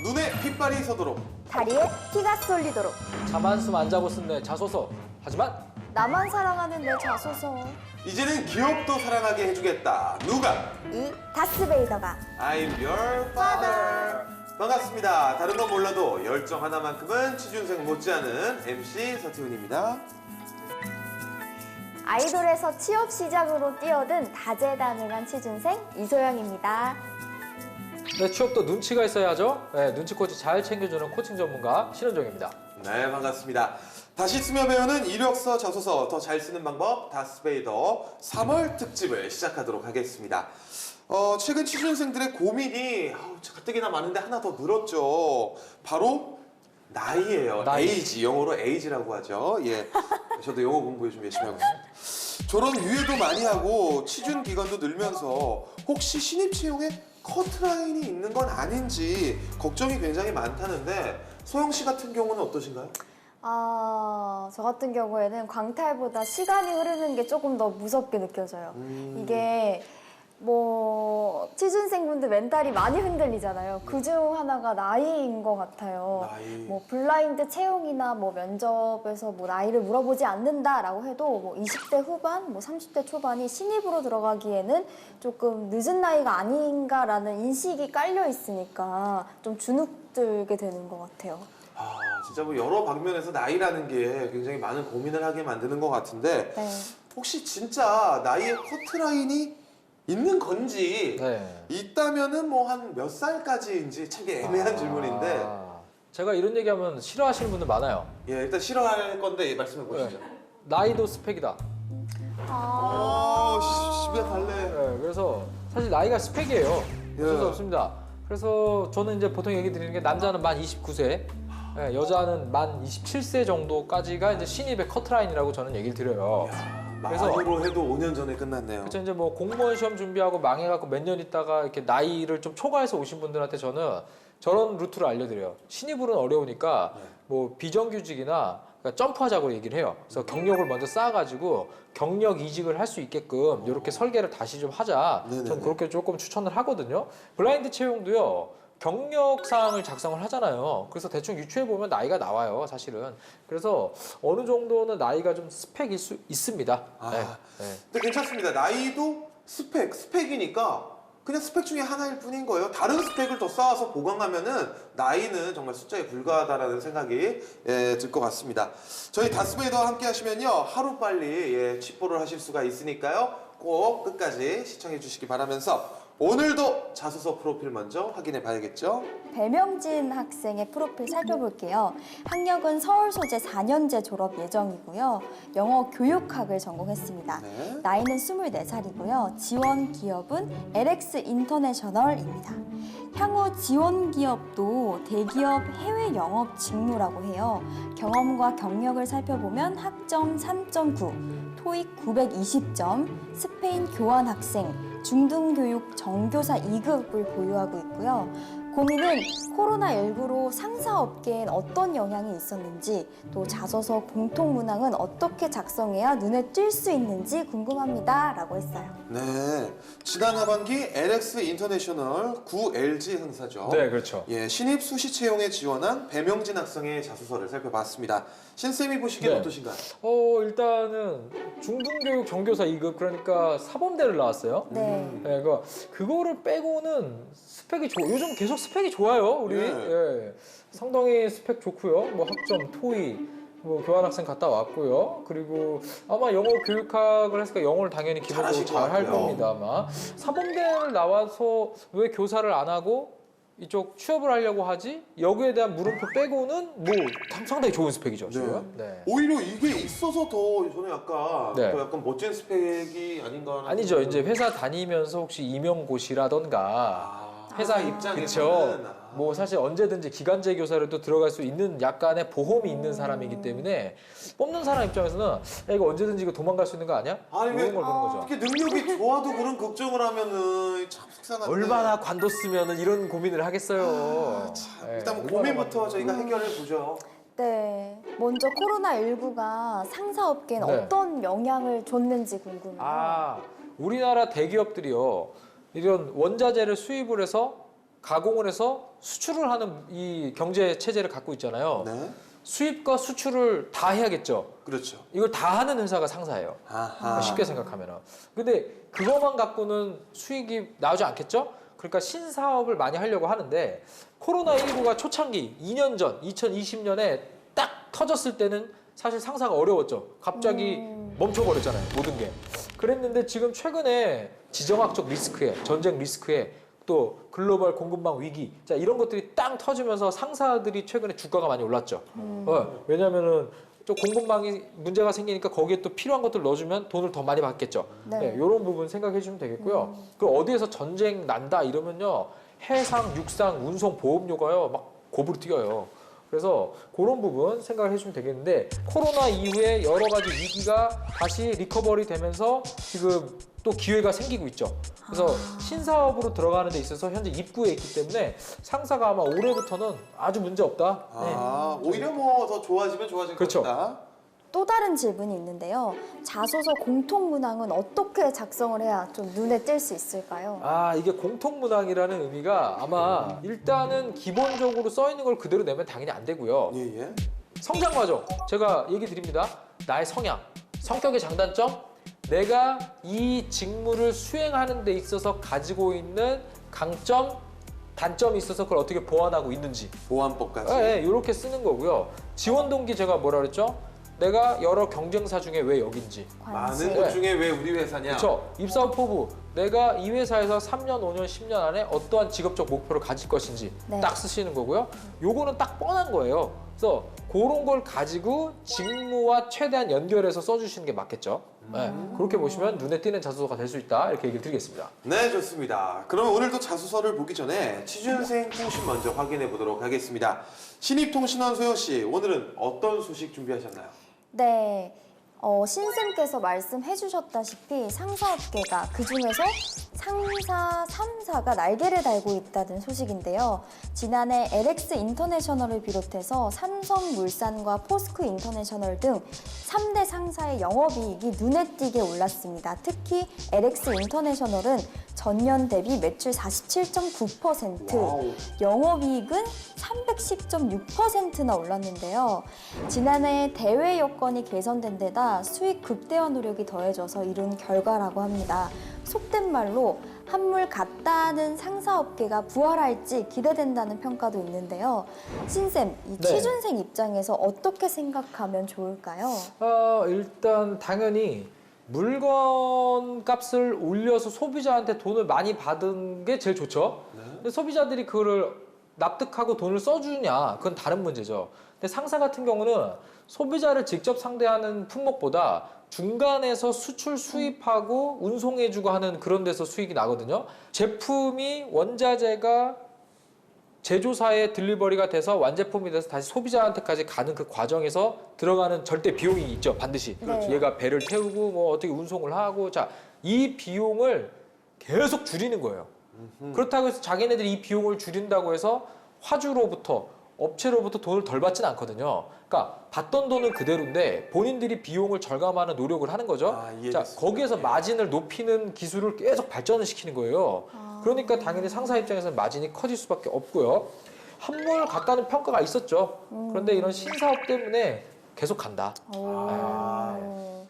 눈에 핏발이 서도록, 다리에 피가 쏠리도록, 잠 한숨 안 자고 쓴 내 자소서. 하지만 나만 사랑하는 내 자소서. 이제는 기업도 사랑하게 해주겠다. 누가? 이 다스베이더가. I'm your father. 반갑습니다. 다른 건 몰라도 열정 하나만큼은 취준생 못지않은 MC 서태훈입니다. 아이돌에서 취업 시작으로 뛰어든 다재다능한 취준생 이소영입니다. 내 취업도 눈치가 있어야죠. 네, 눈치 코치 잘 챙겨주는 코칭 전문가 신은종입니다. 네, 반갑습니다. 다시 쓰며 배우는 이력서, 자소서 더 잘 쓰는 방법 다스베이더 3월 특집을 시작하도록 하겠습니다. 최근 취준생들의 고민이 가뜩이나 많은데 하나 더 늘었죠. 바로 나이예요. 나이. 에이지, 영어로 에이지라고 하죠. 예, 저도 영어 공부 좀 열심히 하고 있습니다. 졸업 유예도 많이 하고 취준 기간도 늘면서 혹시 신입 채용에 커트라인이 있는 건 아닌지 걱정이 굉장히 많다는데 소영 씨 같은 경우는 어떠신가요? 저 같은 경우에는 광탈보다 시간이 흐르는 게 조금 더 무섭게 느껴져요. 이게 뭐 취준생분들 멘탈이 많이 흔들리잖아요. 그중 하나가 나이인 것 같아요. 나이. 뭐 블라인드 채용이나 뭐 면접에서 뭐 나이를 물어보지 않는다라고 해도 뭐 20대 후반, 뭐 30대 초반이 신입으로 들어가기에는 조금 늦은 나이가 아닌가라는 인식이 깔려 있으니까 좀 주눅들게 되는 것 같아요. 진짜 뭐 여러 방면에서 나이라는 게 굉장히 많은 고민을 하게 만드는 것 같은데 네. 혹시 진짜 나이에 커트라인이 있는 건지 네. 있다면은 뭐 한 몇 살까지인지 참 애매한 질문인데 제가 이런 얘기하면 싫어하시는 분들 많아요. 예, 일단 싫어할 건데 말씀해 보시죠. 나이도 스펙이다. 집에 갈래. 네, 그래서 사실 나이가 스펙이에요. 어쩔 예. 수 없습니다. 그래서 저는 이제 보통 얘기 드리는 게 남자는 만 29세, 여자는 만 27세 정도까지가 이제 신입의 커트라인이라고 저는 얘기를 드려요. 그래서 만으로 해도 5년 전에 끝났네요. 그쵸, 이제 뭐 공무원 시험 준비하고 망해갖고 몇 년 있다가 이렇게 나이를 좀 초과해서 오신 분들한테 저는 저런 루트를 알려드려요. 신입으로는 어려우니까 뭐 비정규직이나 그러니까 점프하자고 얘기를 해요. 그래서 경력을 먼저 쌓아가지고 경력 이직을 할 수 있게끔 이렇게 설계를 다시 좀 하자. 네네네. 전 그렇게 조금 추천을 하거든요. 블라인드 채용도요. 경력 사항을 작성을 하잖아요. 그래서 대충 유추해 보면 나이가 나와요, 사실은. 그래서 어느 정도는 나이가 좀 스펙일 수 있습니다. 네. 근데 괜찮습니다. 나이도 스펙이니까 그냥 스펙 중에 하나일 뿐인 거예요. 다른 스펙을 더 쌓아서 보강하면은 나이는 정말 숫자에 불과하다라는 생각이 들 것 같습니다. 저희 다스베이더와 함께 하시면요 하루빨리 취뽀를 하실 수가 있으니까요 꼭 끝까지 시청해 주시기 바라면서 오늘도 자소서 프로필 먼저 확인해 봐야겠죠. 배명진 학생의 프로필 살펴볼게요. 학력은 서울 소재 4년제 졸업 예정이고요. 영어 교육학을 전공했습니다. 네. 나이는 24살이고요. 지원 기업은 LX 인터내셔널입니다. 향후 지원 기업도 대기업 해외 영업 직무라고 해요. 경험과 경력을 살펴보면 학점 3.9, 토익 920점, 스페인 교환 학생, 중등교육 정교사 2급을 보유하고 있고요. 고민은 코로나19로 상사업계엔 어떤 영향이 있었는지, 또 자소서 공통 문항은 어떻게 작성해야 눈에 띌 수 있는지 궁금합니다. 라고 했어요. 네, 지난 하반기 LX 인터내셔널 9LG 행사죠. 네, 그렇죠. 예, 신입 수시 채용에 지원한 배명진 학생의 자소서를 살펴봤습니다. 신쌤이 보시기엔 네. 어떠신가요? 일단은 중등교육 정교사 2급, 그러니까 사범대를 나왔어요. 네. 네, 그거를 빼고는 스펙이 요즘 계속 스펙이 좋아요, 우리. 네. 예. 상당히 스펙 좋고요. 뭐 학점, 토익, 뭐 교환학생 갔다 왔고요. 그리고 아마 영어 교육학을 했으니까 영어를 당연히 기본적으로 잘하실 것 잘 할 같고요. 겁니다, 아마. 사범대를 나와서 왜 교사를 안 하고 이쪽 취업을 하려고 하지? 여기에 대한 물음표 빼고는 뭐 상당히 좋은 스펙이죠, 지금. 네. 오히려 이게 있어서 더 저는 약간 네. 더 약간 멋진 스펙이 아닌가 하는 아니죠. 생각이 이제 회사 다니면서 혹시 임용고시라던가 회사 그쵸. 입장에서는 뭐 사실 언제든지 기간제 교사로도 들어갈 수 있는 약간의 보험이 있는 사람이기 때문에 뽑는 사람 입장에서는 야, 이거 언제든지 이거 도망갈 수 있는 거 아니야? 아니, 왜- 이런 걸 보는 거죠. 이렇게 능력이 좋아도 그런 걱정을 하면은 참 속상한데 얼마나 관뒀으면은 이런 고민을 하겠어요. 네, 일단 뭐 얼마나 고민부터 관뒀- 저희가 해결해 보죠. 네. 먼저 코로나19가 상사업계엔 네. 어떤 영향을 줬는지 궁금해요. 우리나라 대기업들이요. 이런 원자재를 수입을 해서 가공을 해서 수출을 하는 이 경제 체제를 갖고 있잖아요. 네. 수입과 수출을 다 해야겠죠. 그렇죠. 이걸 다 하는 회사가 상사예요. 아하. 쉽게 생각하면은. 근데 그것만 갖고는 수익이 나오지 않겠죠? 그러니까 신사업을 많이 하려고 하는데 코로나19가 초창기 2년 전 2020년에 딱 터졌을 때는 사실 상사가 어려웠죠. 갑자기 멈춰버렸잖아요. 모든 게. 그랬는데 지금 최근에 지정학적 리스크에 전쟁 리스크에 또 글로벌 공급망 위기 자 이런 것들이 땅 터지면서 상사들이 최근에 주가가 많이 올랐죠. 왜냐면은 또 공급망이 문제가 생기니까 거기에 또 필요한 것들 넣어주면 돈을 더 많이 받겠죠. 네. 이런 부분 생각해 주시면 되겠고요. 그 어디에서 전쟁 난다 이러면요 해상, 육상, 운송, 보험료가요 막 고부로 튀어요. 그래서 그런 부분 생각을 해주면 되겠는데 코로나 이후에 여러 가지 위기가 다시 리커버리 되면서 지금 또 기회가 생기고 있죠. 그래서 신사업으로 들어가는 데 있어서 현재 입구에 있기 때문에 상사가 아마 올해부터는 아주 문제 없다. 아, 오히려 뭐 더 좋아지면 좋아질 그렇죠. 것이다. 또 다른 질문이 있는데요. 자소서 공통 문항은 어떻게 작성을 해야 좀 눈에 띌 수 있을까요? 아 이게 공통문항이라는 의미가 아마 일단은 기본적으로 써 있는 걸 그대로 내면 당연히 안 되고요. 예, 예. 성장 과정 제가 얘기 드립니다. 나의 성향, 성격의 장단점, 내가 이 직무를 수행하는 데 있어서 가지고 있는 강점, 단점이 있어서 그걸 어떻게 보완하고 있는지 보안법까지. 이렇게 쓰는 거고요. 지원 동기 제가 뭐라 그랬죠? 내가 여러 경쟁사 중에 왜 여긴지 관심. 많은 것 중에 왜 우리 회사냐? 그렇죠. 입사업 포부 내가 이 회사에서 3년, 5년, 10년 안에 어떠한 직업적 목표를 가질 것인지 네. 딱 쓰시는 거고요. 요거는 딱 뻔한 거예요. 그래서 그런 걸 가지고 직무와 최대한 연결해서 써주시는 게 맞겠죠. 네, 그렇게 보시면 눈에 띄는 자소서가 될 수 있다 이렇게 얘기를 드리겠습니다. 네, 좋습니다. 그럼 오늘도 자소서를 보기 전에 취준생 통신 먼저 확인해 보도록 하겠습니다. 신입통신원 소영 씨, 오늘은 어떤 소식 준비하셨나요? 네. 신쌤께서 말씀해 주셨다시피 상사업계가 그중에서 상사 3사가 날개를 달고 있다는 소식인데요. 지난해 LX 인터내셔널을 비롯해서 삼성물산과 포스코 인터내셔널 등 3대 상사의 영업이익이 눈에 띄게 올랐습니다. 특히 LX 인터내셔널은 전년 대비 매출 47.9%, 와우. 영업이익은 310.6%나 올랐는데요. 지난해 대외 여건이 개선된 데다 수익 극대화 노력이 더해져서 이룬 결과라고 합니다. 속된 말로 한물 갔다는 상사업계가 부활할지 기대된다는 평가도 있는데요. 신쌤, 이 네. 취준생 입장에서 어떻게 생각하면 좋을까요? 일단 당연히 물건 값을 올려서 소비자한테 돈을 많이 받은 게 제일 좋죠. 근데 소비자들이 그거를 납득하고 돈을 써주냐 그건 다른 문제죠. 근데 상사 같은 경우는 소비자를 직접 상대하는 품목보다 중간에서 수출 수입하고 운송해주고 하는 그런 데서 수익이 나거든요. 제품이 원자재가 제조사에 딜리버리가 돼서 완제품이 돼서 다시 소비자한테까지 가는 그 과정에서 들어가는 절대 비용이 있죠. 반드시. 그렇죠. 얘가 배를 태우고 뭐 어떻게 운송을 하고 자, 이 비용을 계속 줄이는 거예요. 그렇다고 해서 자기네들이 이 비용을 줄인다고 해서 화주로부터 업체로부터 돈을 덜 받진 않거든요. 그러니까 받던 돈은 그대로인데 본인들이 비용을 절감하는 노력을 하는 거죠. 아, 자, 이해됐습니다. 거기에서 예. 마진을 높이는 기술을 계속 발전을 시키는 거예요. 그러니까 당연히 상사 입장에서는 마진이 커질 수밖에 없고요. 한물 갔다는 평가가 있었죠. 그런데 이런 신사업 때문에 계속 간다.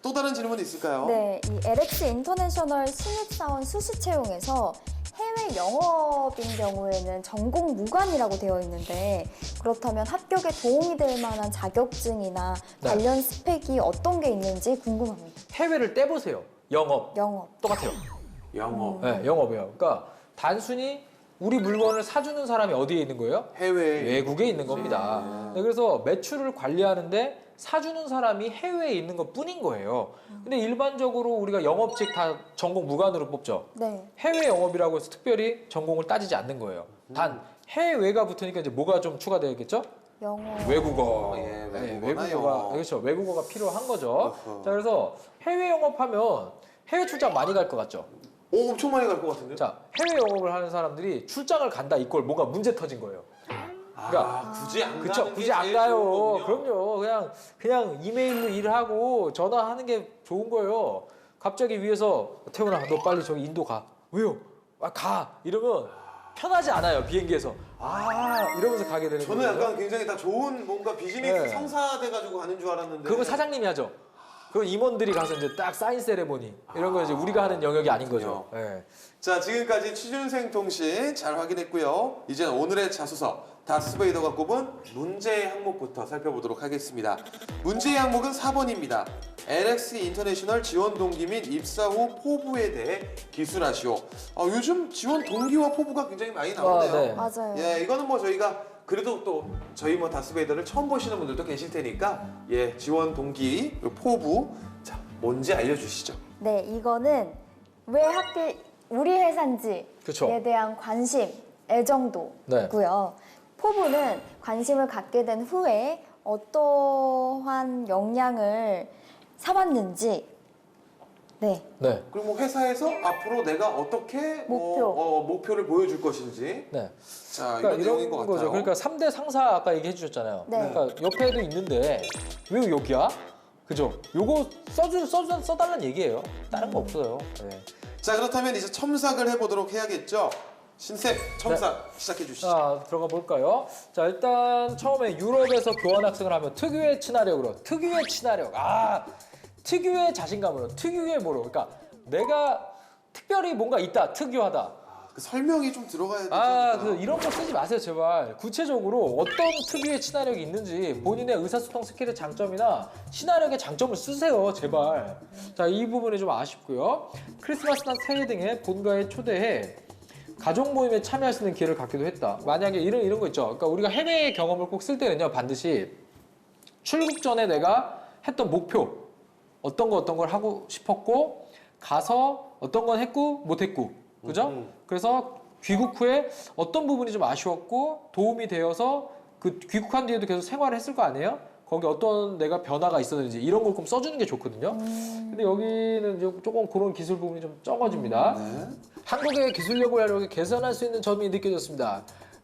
또 다른 질문 있을까요? 네, 이 LX 인터내셔널 신입사원 수시 채용에서 해외 영업인 경우에는 전공 무관이라고 되어 있는데 그렇다면 합격에 도움이 될 만한 자격증이나 네. 관련 스펙이 어떤 게 있는지 궁금합니다. 해외를 떼보세요. 영업. 영업. 똑같아요. 영업. 네, 영업이에요. 그러니까 단순히 우리 물건을 사주는 사람이 어디에 있는 거예요? 해외. 외국에 있는 겁니다. 네, 그래서 매출을 관리하는데 사주는 사람이 해외에 있는 것 뿐인 거예요. 근데 일반적으로 우리가 영업직 다 전공 무관으로 뽑죠. 네. 해외 영업이라고 해서 특별히 전공을 따지지 않는 거예요. 단 해외가 붙으니까 이제 뭐가 좀 추가되겠죠? 영업. 외국어. 예, 네, 외국어나 외국어가 영어. 그렇죠. 외국어가 필요한 거죠. 어허. 자, 그래서 해외 영업하면 해외 출장 많이 갈 것 같죠. 오, 엄청 많이 갈 것 같은데요? 자, 해외 영업을 하는 사람들이 출장을 간다 이걸 뭔가 문제 터진 거예요. 그러니까 굳이 안 그쵸, 가는 게 굳이 안 제일 가요. 좋은 거군요. 그럼요. 그냥 이메일로 일하고 전화하는 게 좋은 거예요. 갑자기 위에서 태훈아, 너 빨리 저기 인도 가. 왜요? 아, 가. 이러면 편하지 않아요. 비행기에서 이러면서 가게 되는 저는 거거든요. 약간 굉장히 다 좋은 뭔가 비즈니스 네. 성사돼 가지고 가는 줄 알았는데. 그거 사장님이 하죠. 그건 임원들이 가서 이제 딱 사인 세레모니 이런 거 이제 우리가 하는 영역이 아닌 거죠. 예. 자, 지금까지 취준생 통신 잘 확인했고요. 이제 오늘의 자소서 다스베이더가 꼽은 문제의 항목부터 살펴보도록 하겠습니다. 문제의 항목은 4번입니다. LX 인터내셔널 지원 동기 및 입사 후 포부에 대해 기술하시오. 요즘 지원 동기와 포부가 굉장히 많이 나오네요. 네. 맞아요. 예, 이거는 뭐 저희가 그래도 또 저희 뭐 다스베이더를 처음 보시는 분들도 계실 테니까 지원 동기 그리고 포부 자 뭔지 알려주시죠. 네, 이거는 왜 하필 우리 회사인지에 그쵸. 대한 관심, 애정도고요. 포부는 관심을 갖게 된 후에 어떠한 역량을 삼았는지, 네, 그리고 뭐 회사에서 앞으로 내가 어떻게 목표를 보여줄 것인지 네. 자 그러니까 이런 내용인 것 이런 같아요. 거죠. 그러니까 3대 상사 아까 얘기해 주셨잖아요. 네. 그러니까 옆에도 있는데 왜 여기야? 그죠? 요거 써달라는 얘기예요. 다른 거 없어요. 네. 자 그렇다면 이제 첨삭을 해보도록 해야겠죠. 신세 첨삭 시작해 주시죠. 자, 들어가 볼까요? 자, 일단 처음에 유럽에서 교환 학생을 하면 특유의 친화력으로, 특유의 친화력. 특유의 자신감으로, 특유의 뭐로. 그러니까 내가 특별히 뭔가 있다, 특유하다. 그 설명이 좀 들어가야 되죠. 이런 거 쓰지 마세요, 제발. 구체적으로 어떤 특유의 친화력이 있는지 본인의 의사소통 스킬의 장점이나 친화력의 장점을 쓰세요, 제발. 자, 이 부분이 좀 아쉽고요. 크리스마스나 새해 등의 본가에 초대해 가족 모임에 참여할 수 있는 기회를 갖기도 했다. 만약에 이런 거 있죠. 그러니까 우리가 해외 경험을 꼭 쓸 때는요, 반드시 출국 전에 내가 했던 목표, 어떤 걸 하고 싶었고, 가서 어떤 건 했고, 못 했고, 그죠? 그래서 귀국 후에 어떤 부분이 좀 아쉬웠고, 도움이 되어서 그 귀국한 뒤에도 계속 생활을 했을 거 아니에요? 거기 어떤 내가 변화가 있었는지 이런 걸 좀 써주는 게 좋거든요. 근데 여기는 조금 그런 기술 부분이 좀 적어집니다. 네. 한국의 기술력을 활용해 개선할 수 있는 점이 느껴졌습니다.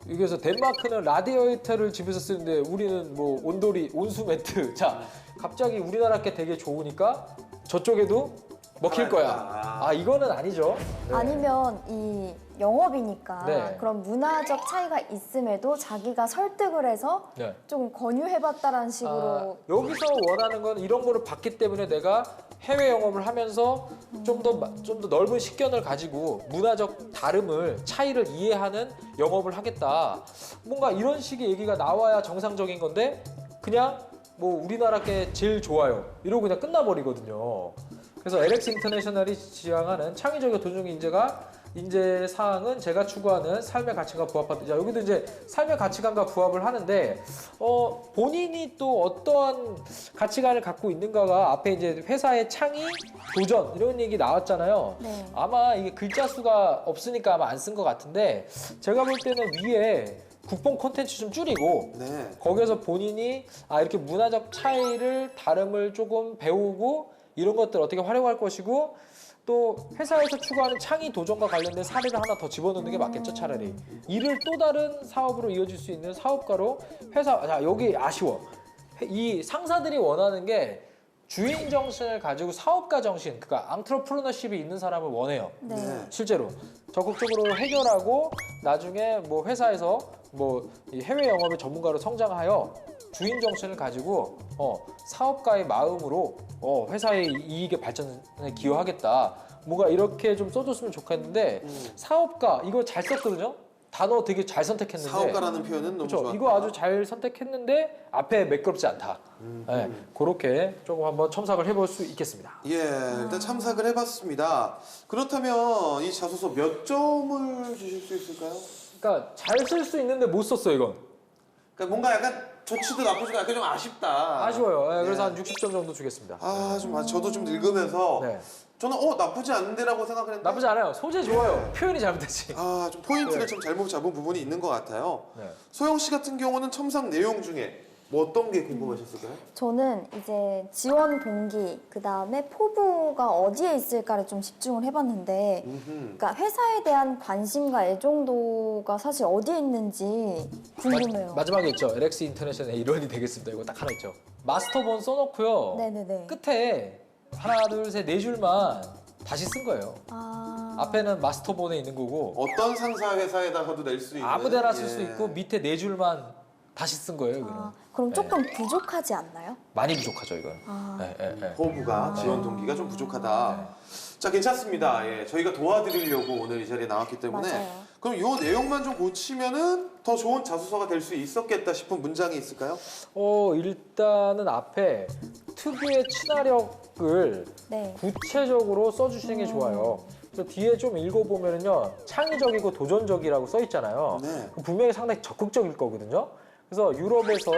여기서 덴마크는 라디에이터를 집에서 쓰는데 우리는 뭐 온돌이, 온수 매트. 자, 갑자기 우리나라 게 되게 좋으니까 저쪽에도 먹힐 거야. 이거는 아니죠. 네. 아니면 이 영업이니까 네. 그런 문화적 차이가 있음에도 자기가 설득을 해서 네. 좀 권유해봤다라는 식으로 여기서 원하는 건 이런 거를 봤기 때문에 내가 해외 영업을 하면서 좀 더 넓은 식견을 가지고 문화적 다름을 차이를 이해하는 영업을 하겠다. 뭔가 이런 식의 얘기가 나와야 정상적인 건데 그냥 뭐 우리나라 게 제일 좋아요. 이러고 그냥 끝나버리거든요. 그래서 LX 인터내셔널이 지향하는 창의적이고 도전적 인재 사항은 제가 추구하는 삶의 가치관과 부합한다. 자, 여기도 이제 삶의 가치관과 부합을 하는데 본인이 또 어떠한 가치관을 갖고 있는가가 앞에 이제 회사의 창의, 도전 이런 얘기 나왔잖아요. 네. 아마 이게 글자 수가 없으니까 아마 안 쓴 것 같은데 제가 볼 때는 위에 국뽕 콘텐츠 좀 줄이고 네. 거기에서 본인이 이렇게 문화적 차이를 다름을 조금 배우고 이런 것들 어떻게 활용할 것이고 또 회사에서 추구하는 창의 도전과 관련된 사례를 하나 더 집어넣는 게 맞겠죠, 차라리. 이를 또 다른 사업으로 이어질 수 있는 사업가로 자, 여기 아쉬워. 이 상사들이 원하는 게 주인 정신을 가지고 사업가 정신, 그러니까 앙트러프러너십이 있는 사람을 원해요. 네. 네. 실제로 적극적으로 해결하고 나중에 뭐 회사에서 뭐 이 해외 영업의 전문가로 성장하여 주인 정신을 가지고 사업가의 마음으로 회사의 이익의 발전에 기여하겠다. 뭔가 이렇게 좀 써줬으면 좋겠는데 사업가 이거 잘 썼거든요. 단어 되게 잘 선택했는데 사업가라는 표현은 너무 그렇죠. 좋았다. 이거 아주 잘 선택했는데 앞에 매끄럽지 않다. 네, 그렇게 조금 한번 첨삭을 해볼 수 있겠습니다. 일단 참삭을 해봤습니다. 그렇다면 이 자소서 몇 점을 주실 수 있을까요? 그러니까 잘 쓸 수 있는데 못 썼어요, 이건. 그러니까 뭔가 약간 좋지도 나쁘지도 약간 좀 아쉽다. 아쉬워요. 네, 그래서 예. 한 60점 정도 주겠습니다. 저도 좀 읽으면서 네. 저는 나쁘지 않은데라고 생각했는데 나쁘지 않아요. 소재 좋아요. 표현이 잘못됐지. 좀 포인트를 네. 좀 잘못 잡은 부분이 있는 것 같아요. 네. 소영 씨 같은 경우는 첨삭 내용 중에 뭐 어떤 게 궁금하셨을까요? 저는 이제 지원 동기, 그 다음에 포부가 어디에 있을까를 좀 집중을 해봤는데, 그러니까 회사에 대한 관심과 애정도가 사실 어디에 있는지 궁금해요. 마지막에 있죠. LX 인터내셔널의 일원이 되겠습니다. 이거 딱 하나 있죠. 마스터본 써놓고요. 네네네. 끝에 하나, 둘, 셋, 네 줄만 다시 쓴 거예요. 아, 앞에는 마스터본에 있는 거고 어떤 상사 회사에다가도 낼 수 있는. 아무데나 쓸 예. 수 있고 밑에 네 줄만 다시 쓴 거예요. 이거는. 그럼 조금 부족하지 않나요? 많이 부족하죠 이건. 아. 네, 네, 네. 호부가 지원 동기가 좀 부족하다. 자, 괜찮습니다. 예, 저희가 도와드리려고 오늘 이 자리에 나왔기 때문에 맞아요. 그럼 이 내용만 좀 고치면은 더 좋은 자소서가 될 수 있었겠다 싶은 문장이 있을까요? 일단은 앞에 특유의 친화력을 네. 구체적으로 써주시는 게 좋아요. 그래서 뒤에 좀 읽어보면요, 창의적이고 도전적이라고 써 있잖아요. 네. 분명히 상당히 적극적일 거거든요. 그래서 유럽에서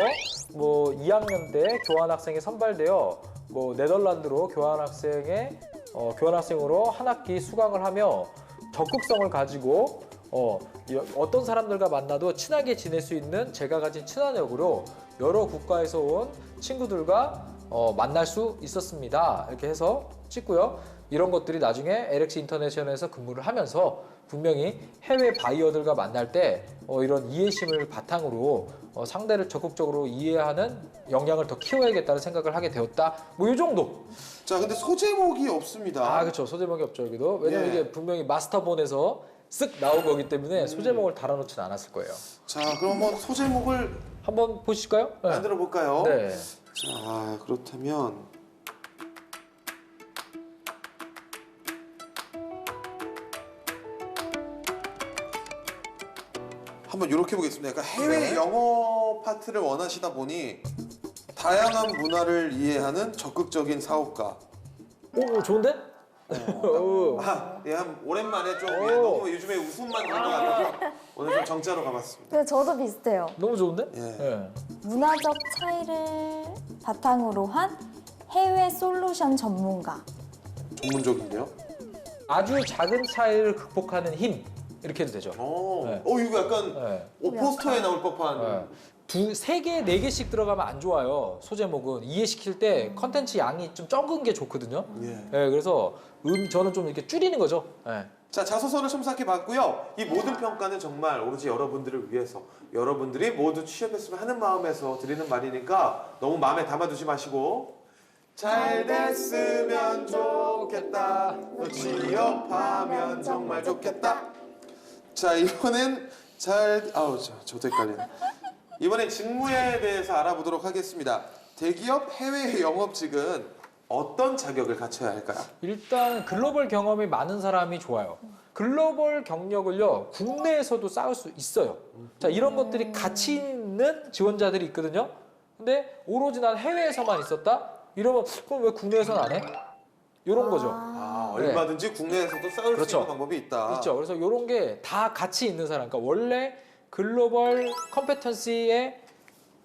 뭐 2학년 때 교환학생이 선발되어 뭐 네덜란드로 교환학생으로 한 학기 수강을 하며 적극성을 가지고 어떤 사람들과 만나도 친하게 지낼 수 있는 제가 가진 친화력으로 여러 국가에서 온 친구들과 만날 수 있었습니다. 이렇게 해서 찍고요. 이런 것들이 나중에 LX 인터내셔널에서 근무를 하면서 분명히 해외 바이어들과 만날 때 이런 이해심을 바탕으로 상대를 적극적으로 이해하는 역량을 더 키워야겠다는 생각을 하게 되었다. 뭐 이 정도. 자, 근데 소제목이 없습니다. 그렇죠. 소제목이 없죠 여기도. 왜냐면 예. 이게 분명히 마스터본에서 쓱 나온 거기 때문에 소제목을 달아놓지는 않았을 거예요. 자, 그럼 한번 소제목을 한번 보실까요? 네. 만들어 볼까요? 네. 자, 그렇다면 한번 이렇게 보겠습니다. 그러니까 해외 영어 파트를 원하시다 보니 다양한 문화를 이해하는 적극적인 사업가. 오 좋은데? 오. 예, 한 오랜만에 좀 오. 너무 요즘에 웃음만 들는 것 같아서 오늘 좀 정자로 가봤습니다. 근데 저도 비슷해요. 너무 좋은데? 예. 네. 문화적 차이를 바탕으로 한 해외 솔루션 전문가. 전문적인데요? 아주 작은 차이를 극복하는 힘 이렇게 해도 되죠. 네. 이거 약간 네. 포스터에 나올 법한. 네. 세 개, 네 개씩 들어가면 안 좋아요. 소제목은 이해시킬 때 컨텐츠 양이 좀 적은 게 좋거든요. 예. 네, 그래서 저는 좀 이렇게 줄이는 거죠. 네. 자, 자소서를 첨삭해봤고요. 이 모든 평가는 정말 오로지 여러분들을 위해서 여러분들이 모두 취업했으면 하는 마음에서 드리는 말이니까 너무 마음에 담아두지 마시고 잘 됐으면 좋겠다. 너 취업하면 정말 좋겠다. 자, 이번엔 저도 헷갈리네. 이번엔 직무에 대해서 알아보도록 하겠습니다. 대기업 해외 영업직은 어떤 자격을 갖춰야 할까요? 일단 글로벌 경험이 많은 사람이 좋아요. 글로벌 경력을요 국내에서도 쌓을 수 있어요. 자 이런 것들이 가치 있는 지원자들이 있거든요. 근데 오로지 난 해외에서만 있었다? 이러면 그럼 왜 국내에서는 안 해? 이런 거죠. 얼마든지 국내에서도 쌓을 수 그렇죠. 있는 방법이 있다. 있죠. 그래서 이런 게 다 가치 있는 사람. 그러니까 원래 글로벌 컴petency에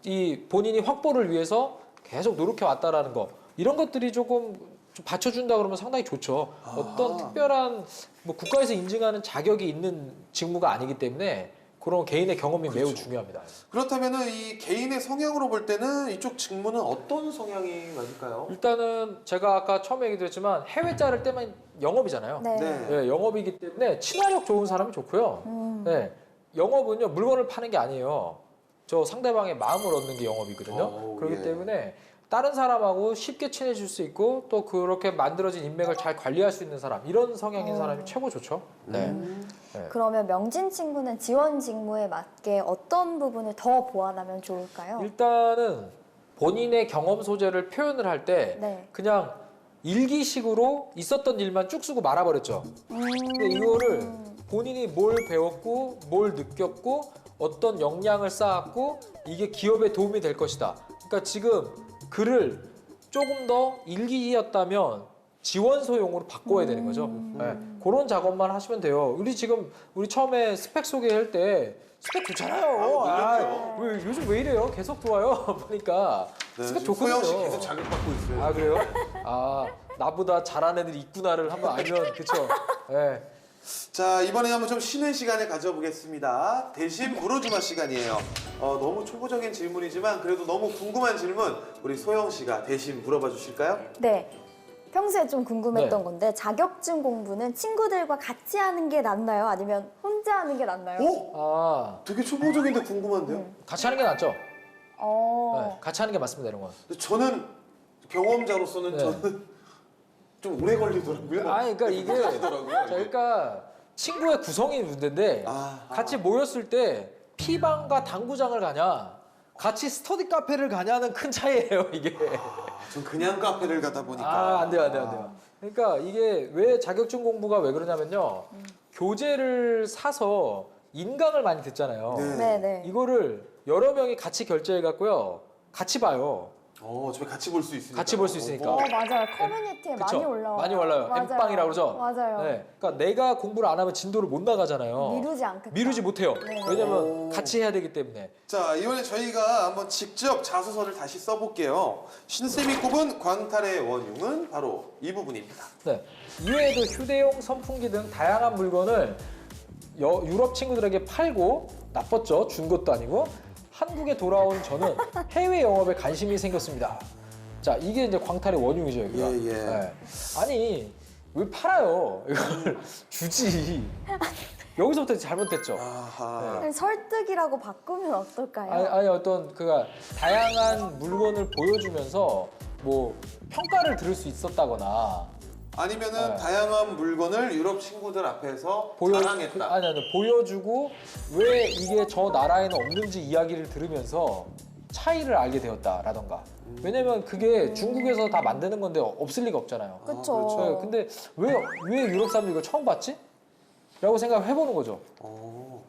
이 본인이 확보를 위해서 계속 노력해 왔다라는 거. 이런 것들이 조금 좀 받쳐준다 그러면 상당히 좋죠. 어떤 특별한 뭐 국가에서 인증하는 자격이 있는 직무가 아니기 때문에 그런 개인의 경험이 매우 중요합니다. 그렇다면은 이 개인의 성향으로 볼 때는 이쪽 직무는 어떤 성향이 맞을까요? 일단은 제가 아까 처음에 얘기드렸지만 해외 자를 때만 영업이잖아요. 네. 네, 영업이기 때문에 친화력 좋은 사람이 좋고요. 네, 영업은요 물건을 파는 게 아니에요. 저 상대방의 마음을 얻는 게 영업이거든요. 그렇기 예. 때문에 다른 사람하고 쉽게 친해질 수 있고 또 그렇게 만들어진 인맥을 잘 관리할 수 있는 사람 이런 성향인 사람이 최고 좋죠. 네. 그러면 명진 친구는 지원 직무에 맞게 어떤 부분을 더 보완하면 좋을까요? 일단은 본인의 경험 소재를 표현을 할 때 네. 그냥 일기식으로 있었던 일만 쭉 쓰고 말아버렸죠. 근데 이거를 본인이 뭘 배웠고 뭘 느꼈고 어떤 역량을 쌓았고 이게 기업에 도움이 될 것이다. 그러니까 지금 글을 조금 더 일기였다면 지원서용으로 바꿔야 되는 거죠. 네, 그런 작업만 하시면 돼요. 우리 처음에 스펙 소개할 때 스펙 좋잖아요. 왜, 요즘 왜 이래요? 계속 좋아요. 보니까 스펙 좋거든요. 소영 씨 계속 자극받고 있어요. 아 그래요? 나보다 잘하는 애들이 있구나를 한번 알면 그쵸? 네. 자, 이번에 한번 좀 쉬는 시간을 가져보겠습니다. 대신 물어주마 시간이에요. 너무 초보적인 질문이지만 그래도 너무 궁금한 질문 우리 소영 씨가 대신 물어봐 주실까요? 네. 평소에 좀 궁금했던 네. 건데 자격증 공부는 친구들과 같이 하는 게 낫나요? 아니면 혼자 하는 게 낫나요? 되게 초보적인데 궁금한데요? 같이 하는 게 낫죠? 어. 네, 같이 하는 게 맞습니다, 이런 건. 저는 경험자로서는 네. 저는 좀 오래 걸리더라고요. 아니 그러니까 이게 하시더라고요. 자, 그러니까 친구의 구성이 문제인데 같이 모였을 때 피방과 당구장을 가냐 같이 스터디 카페를 가냐는 큰 차이예요 이게. 전 그냥 카페를 가다 보니까. 안 돼요. 그러니까 이게 왜 자격증 공부가 왜 그러냐면요. 교재를 사서 인강을 많이 듣잖아요. 네. 네네. 이거를 여러 명이 같이 결제해 갖고요. 같이 봐요. 저희 같이 볼 수 있으니까. 같이 볼수 있으니까. 맞아요. 커뮤니티에 그쵸? 많이 올라와요. 많이 올라요. 맞아요. 엠빵이라고 그러죠? 맞아요. 네. 그러니까 내가 공부를 안 하면 진도를 못 나가잖아요. 미루지 않겠다. 미루지 못해요. 네. 왜냐면 오. 같이 해야 되기 때문에. 자, 이번에 저희가 한번 직접 자소서를 다시 써볼게요. 신쌤이 꼽은 광탈의 원흉은 바로 이 부분입니다. 네. 이외에도 휴대용 선풍기 등 다양한 물건을 유럽 친구들에게 팔고 나빴죠. 준 것도 아니고 한국에 돌아온 저는 해외 영업에 관심이 생겼습니다. 자, 이게 이제 광탈의 원흉이죠, 여기가. 예. 네. 아니, 왜 팔아요? 이걸 주지. 여기서부터 잘못됐죠. 아하. 네. 설득이라고 바꾸면 어떨까요? 아니 어떤 그가 다양한 물건을 보여주면서 뭐 평가를 들을 수 있었다거나 아니면은 네. 다양한 물건을 유럽 친구들 앞에서 자랑했다. 아니 보여주고 왜 이게 저 나라에는 없는지 이야기를 들으면서 차이를 알게 되었다라던가. 왜냐면 그게 중국에서 다 만드는 건데 없을 리가 없잖아요. 그쵸. 그렇죠. 네, 근데 왜 유럽 사람들이 이걸 처음 봤지? 라고 생각을 해보는 거죠.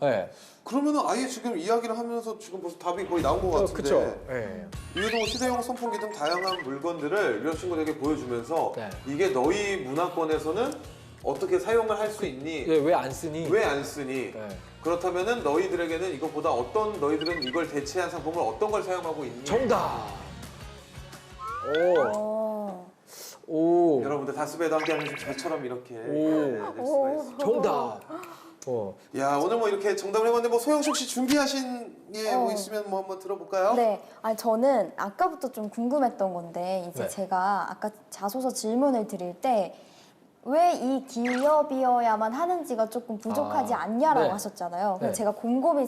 네. 그러면은 아예 지금 이야기를 하면서 지금 벌써 답이 거의 나온 것 같은데. 그쵸. 네. 이도 휴대용 선풍기 등 다양한 물건들을 유럽 친구들에게 보여주면서 네. 이게 너희 문화권에서는 어떻게 사용을 할 수 있니? 왜 안 쓰니? 왜 안 쓰니? 네. 그렇다면은 너희들에게는 이것보다 너희들은 이걸 대체한 상품을 어떤 걸 사용하고 있니? 정답! 어. 오. 여러분들 다스베도 함께하면 저처럼 이렇게 될 수가 있어요. 정답! 야, 오늘 뭐 이렇게 정답을 해봤는데 뭐 소영식 씨 준비하신 게 뭐 있으면 뭐 한번 들어볼까요? 네, 아니 저는 아까부터 좀 궁금했던 건데 이제 네. 제가 아까 자소서 질문을 드릴 때 왜 이 기업이어야만 하는지가 조금 부족하지 않냐라고 네. 하셨잖아요. 그래서 네. 제가 곰곰이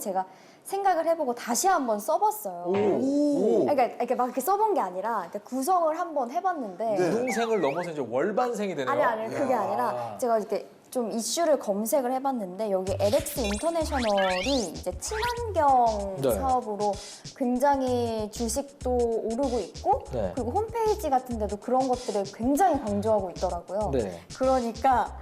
생각을 해보고 다시 한번 써봤어요. 오. 그러니까 이렇게 막 이렇게 써본 게 아니라 이렇게 구성을 한번 해봤는데 네. 우등생을 넘어서 이제 월반생이 되네요. 아니 그게 야. 아니라 제가 이렇게 좀 이슈를 검색을 해봤는데 여기 LX 인터내셔널이 이제 친환경 네. 사업으로 굉장히 주식도 오르고 있고 네. 그리고 홈페이지 같은 데도 그런 것들을 굉장히 강조하고 있더라고요. 네. 그러니까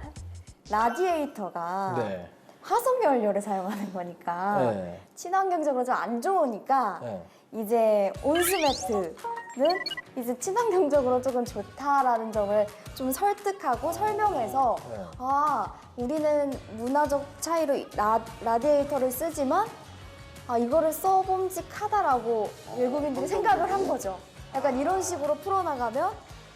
라디에이터가 네. 화석 연료를 사용하는 거니까 네. 친환경적으로 좀 안 좋으니까 네. 이제 온수매트는 이제 친환경적으로 조금 좋다라는 점을 좀 설득하고 설명해서 네. 우리는 문화적 차이로 라디에이터를 쓰지만 이거를 써봄직하다라고 외국인들이 생각을 한 거죠. 약간 이런 식으로 풀어나가면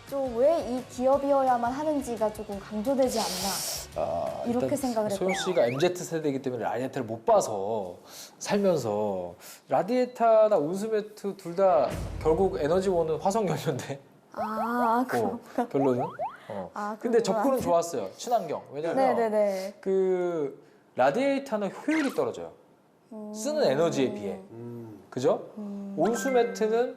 좀 왜 이 기업이어야만 하는지가 조금 강조되지 않나. 이렇게 일단 생각을 소영 했거든요. 씨가 MZ 세대이기 때문에 라디에이터를 못 봐서 살면서 라디에이터나 온수매트 둘 다 결국 에너지원은 화석연료인데 그럼. 결론은. 근데 그렇구나. 접근은 좋았어요. 친환경. 왜냐면 네네네. 그 라디에이터는 효율이 떨어져요. 쓰는 에너지에 비해. 그죠? 온수매트는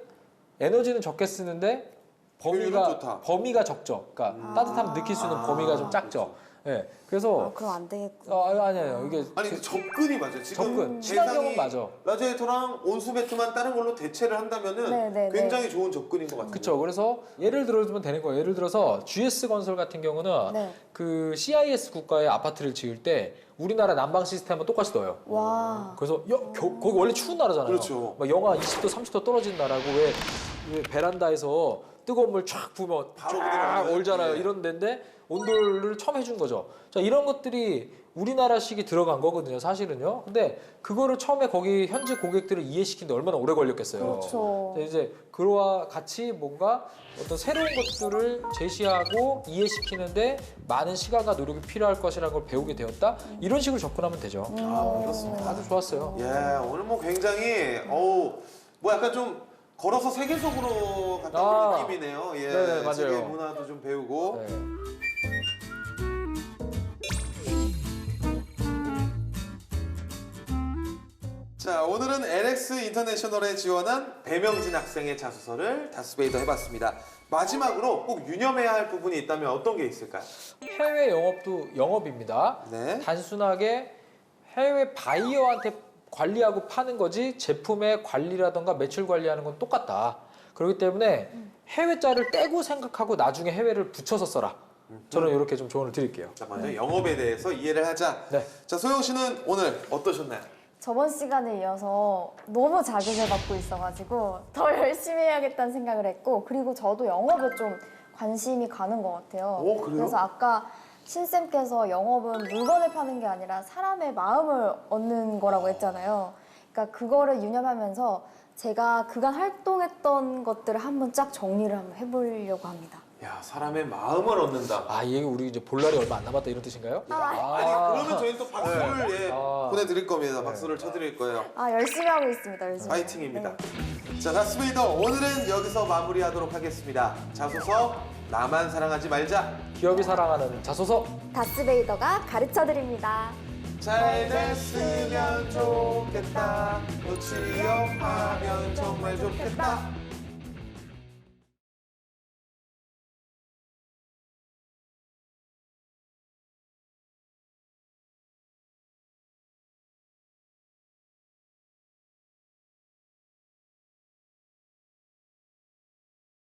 에너지는 적게 쓰는데 효율은 좋다. 범위가 적죠. 그러니까 따뜻함 느낄 수 있는 범위가 좀 작죠. 예. 그래서 그럼 안 되겠구나. 아니에요. 이게 아니 근데 접근이 맞아요. 지금 접근. 친환경은 대상이 맞아. 라디에이터랑 온수매트만 다른 걸로 대체를 한다면은 네네네. 굉장히 좋은 접근인 것 같아요. 그렇죠. 그래서 예를 들어주면 되는 거예요. 예를 들어서 GS 건설 같은 경우는 네. 그 CIS 국가의 아파트를 지을 때 우리나라 난방 시스템은 똑같이 넣어요. 와. 그래서 거기 원래 추운 나라잖아요. 그렇죠. 막 영하 20도, 30도 떨어진 나라고 왜 베란다에서 뜨거운 물 쫙 부으면 바로 쫙 그대로 얼잖아요. 네. 이런 데인데 온도를 처음 해준 거죠. 자, 이런 것들이 우리나라식이 들어간 거거든요, 사실은요. 근데 그거를 처음에 거기 현지 고객들을 이해시키는데 얼마나 오래 걸렸겠어요. 그렇죠. 근데 이제 그와 같이 뭔가 어떤 새로운 것들을 제시하고 이해시키는데 많은 시간과 노력이 필요할 것이라는 걸 배우게 되었다. 이런 식으로 접근하면 되죠. 그렇습니다. 아주 좋았어요. 예, 오늘 뭐 굉장히 뭐 약간 좀 걸어서 세계적으로 갔다 온 느낌이네요. 예, 네네, 맞아요. 세계 문화도 좀 배우고. 네. 자, 오늘 오늘은 LX 인터내셔널에 지원한 배명진 학생의 자소서를 다스베이더 해봤습니다. 마지막으로 꼭 유념해야 할 부분이 있다면 어떤 게 있을까요? 해외 영업도 영업입니다. 네. 단순하게 해외 바이어한테 관리하고 파는 거지 제품의 관리라던가 매출 관리하는 건 똑같다. 그렇기 때문에 해외자를 떼고 생각하고 나중에 해외를 붙여서 써라. 저는 이렇게 좀 조언을 드릴게요. 자, 먼저 영업에 대해서 이해를 하자. 네. 자, 소영 씨는 오늘 어떠셨나요? 저번 시간에 이어서 너무 자극을 받고 있어가지고 더 열심히 해야겠다는 생각을 했고, 그리고 저도 영업에 좀 관심이 가는 것 같아요. 오, 그래요? 그래서 아까 신쌤께서 영업은 물건을 파는 게 아니라 사람의 마음을 얻는 거라고 했잖아요. 그러니까 그거를 유념하면서 제가 그간 활동했던 것들을 한번 쫙 정리를 한번 해보려고 합니다. 야, 사람의 마음을 얻는다. 아, 이게 우리 이제 볼 날이 얼마 안 남았다 이런 뜻인가요? 아니, 그러면 저희는 또 박수를 예, 아. 보내드릴 겁니다. 박수를 쳐드릴 거예요. 아, 열심히 하고 있습니다. 열심히. 파이팅입니다. 네. 자, 다스베이더 오늘은 여기서 마무리하도록 하겠습니다. 자소서 나만 사랑하지 말자. 기업이 사랑하는 자소서. 다스베이더가 가르쳐드립니다. 잘 됐으면 좋겠다. 또 취업하면 정말 좋겠다.